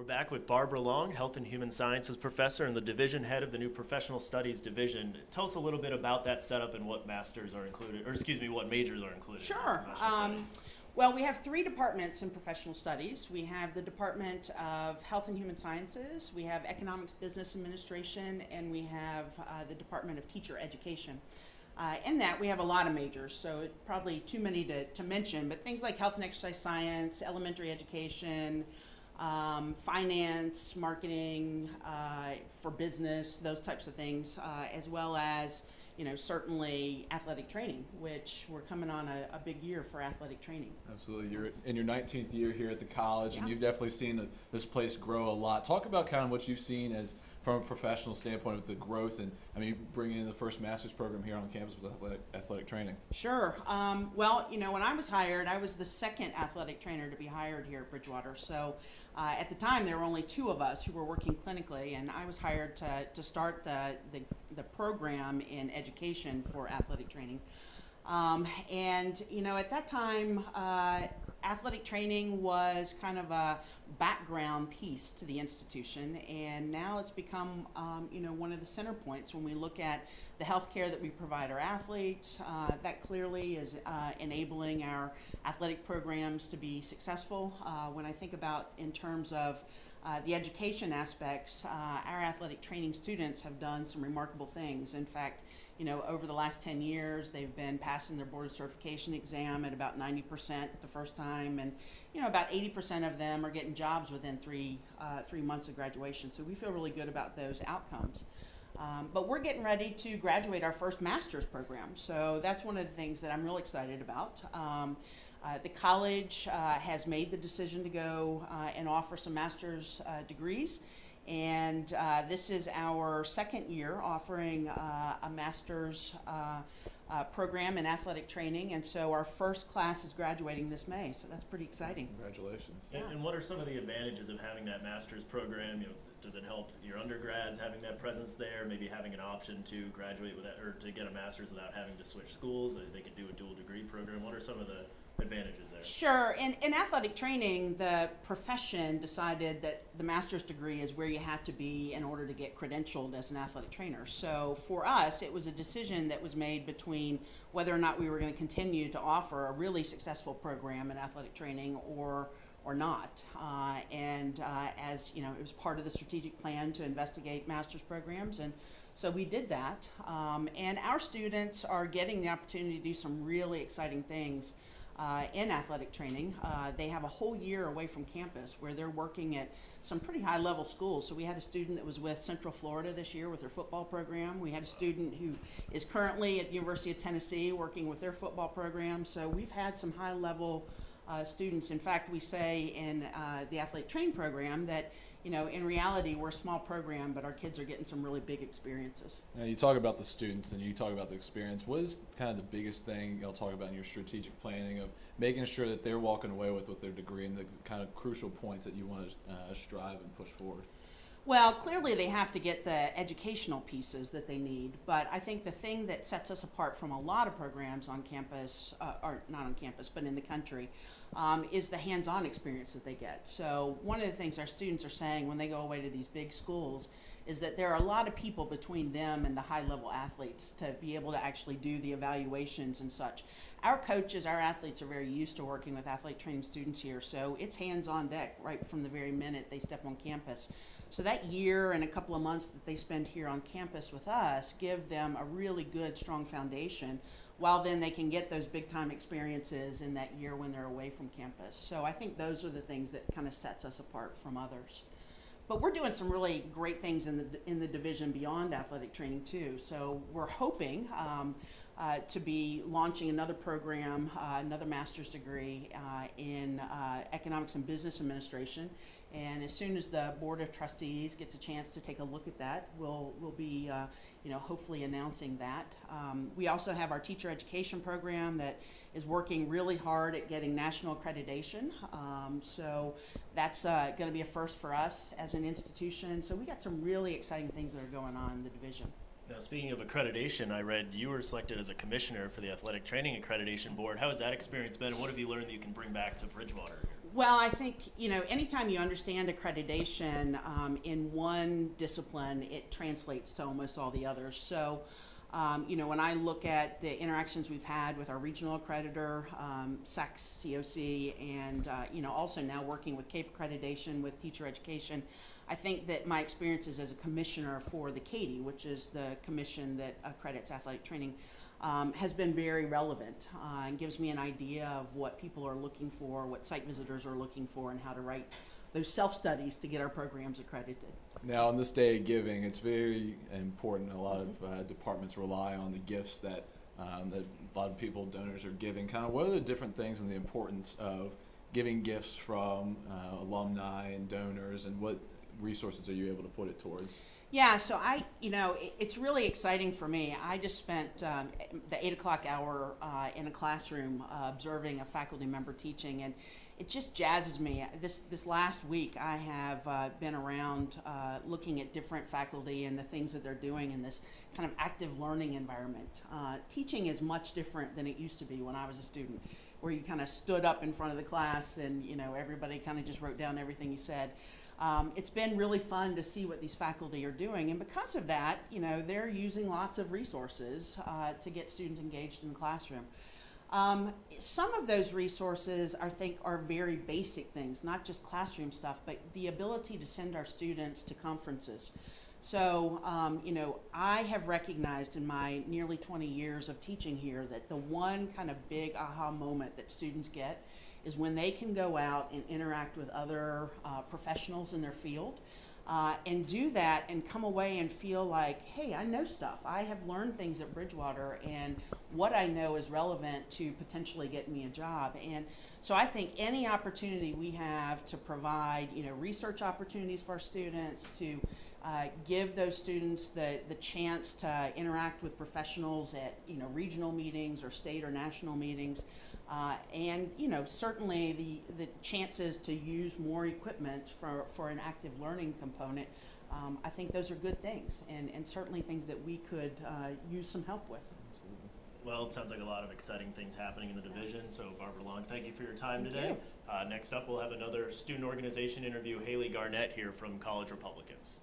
We're back with Barbara Long, Health and Human Sciences Professor and the Division Head of the new Professional Studies Division. Tell us a little bit about that setup and what masters are included, or excuse me, what majors are included. Sure. Well, we have three departments in professional studies. We have the Department of Health and Human Sciences, we have Economics, Business Administration, and we have the Department of Teacher Education. In that, we have a lot of majors, so it's probably too many to mention, but things like health and exercise science, elementary education, finance, marketing, for business, those types of things, as well as, certainly athletic training, which we're coming on a big year for athletic training. Absolutely. You're in your 19th year here at the college, and you've definitely seen this place grow a lot. Talk about kind of what you've seen as from a professional standpoint of the growth, and bringing in the first master's program here on campus with athletic training. Sure. Well, when I was hired, I was the second athletic trainer to be hired here at Bridgewater. So at the time, there were only two of us who were working clinically, and I was hired to start the program in education for athletic training. At that time, athletic training was kind of a background piece to the institution, and now it's become, one of the center points when we look at the health care that we provide our athletes. That clearly is enabling our athletic programs to be successful. When I think about in terms of the education aspects, our athletic training students have done some remarkable things. In fact, over the last 10 years, they've been passing their board certification exam at about 90% the first time, and about 80% of them are getting jobs within three months of graduation. So we feel really good about those outcomes. But we're getting ready to graduate our first master's program, so that's one of the things that I'm real excited about. The college has made the decision to go and offer some master's degrees. And this is our second year offering a master's program in athletic training, and so our first class is graduating this May, so that's pretty exciting. Congratulations. And what are some of the advantages of having that master's program? Does it help your undergrads having that presence there, maybe having an option to graduate with that, or to get a master's without having to switch schools? They could do a dual degree program. What are some of the advantages there? Sure. In athletic training, the profession decided that the master's degree is where you have to be in order to get credentialed as an athletic trainer. So for us, it was a decision that was made between whether or not we were going to continue to offer a really successful program in athletic training or not. As you know, it was part of the strategic plan to investigate master's programs, and so we did that. And our students are getting the opportunity to do some really exciting things in athletic training. They have a whole year away from campus where they're working at some pretty high level schools. So we had a student that was with Central Florida this year with their football program. We had a student who is currently at the University of Tennessee working with their football program. So we've had some high level students. In fact, we say in the athletic training program that in reality, we're a small program, but our kids are getting some really big experiences. Now, you talk about the students and you talk about the experience. What is kind of the biggest thing you'll talk about in your strategic planning of making sure that they're walking away with their degree and the kind of crucial points that you want to strive and push forward? Well, clearly they have to get the educational pieces that they need, but I think the thing that sets us apart from a lot of programs on campus, or not on campus, but in the country, is the hands-on experience that they get. So one of the things our students are saying when they go away to these big schools is that there are a lot of people between them and the high-level athletes to be able to actually do the evaluations and such. Our coaches, our athletes are very used to working with athletic training students here, so it's hands-on deck right from the very minute they step on campus. So that year and a couple of months that they spend here on campus with us give them a really good, strong foundation, while then they can get those big-time experiences in that year when they're away from campus. So I think those are the things that kind of sets us apart from others. But we're doing some really great things in the division beyond athletic training too. So we're hoping to be launching another program, another master's degree in economics and business administration. And as soon as the Board of Trustees gets a chance to take a look at that, we'll be hopefully announcing that. We also have our teacher education program that is working really hard at getting national accreditation. So that's going to be a first for us as an institution. So we got some really exciting things that are going on in the division. Now, speaking of accreditation, I read you were selected as a commissioner for the Athletic Training Accreditation Board. How has that experience been, and what have you learned that you can bring back to Bridgewater? Well, I think, anytime you understand accreditation in one discipline, it translates to almost all the others. So, when I look at the interactions we've had with our regional accreditor, SACS, COC, and, also now working with CAPE accreditation with teacher education, I think that my experiences as a commissioner for the CATIE, which is the commission that accredits athletic training, has been very relevant and gives me an idea of what people are looking for, what site visitors are looking for, and how to write those self-studies to get our programs accredited. Now, on this day of giving, it's very important. A lot of departments rely on the gifts that a lot of people, donors, are giving. Kind of what are the different things and the importance of giving gifts from alumni and donors, and what resources are you able to put it towards? Yeah, so it's really exciting for me. I just spent the 8 o'clock hour in a classroom observing a faculty member teaching, and it just jazzes me. This last week, I have been around looking at different faculty and the things that they're doing in this kind of active learning environment. Teaching is much different than it used to be when I was a student, where you kind of stood up in front of the class and everybody kind of just wrote down everything you said. It's been really fun to see what these faculty are doing, and because of that, they're using lots of resources to get students engaged in the classroom. Some of those resources, I think, are very basic things, not just classroom stuff, but the ability to send our students to conferences. So, I have recognized in my nearly 20 years of teaching here that the one kind of big aha moment that students get is when they can go out and interact with other professionals in their field and do that and come away and feel like, hey, I know stuff. I have learned things at Bridgewater, and what I know is relevant to potentially get me a job. And so I think any opportunity we have to provide, research opportunities for our students, to give those students the chance to interact with professionals at, regional meetings or state or national meetings, and certainly the chances to use more equipment for an active learning component, I think those are good things, and certainly things that we could use some help with. Well, it sounds like a lot of exciting things happening in the division. So, Barbara Long, thank you for your time today. Next up, we'll have another student organization interview. Haley Garnett here from College Republicans.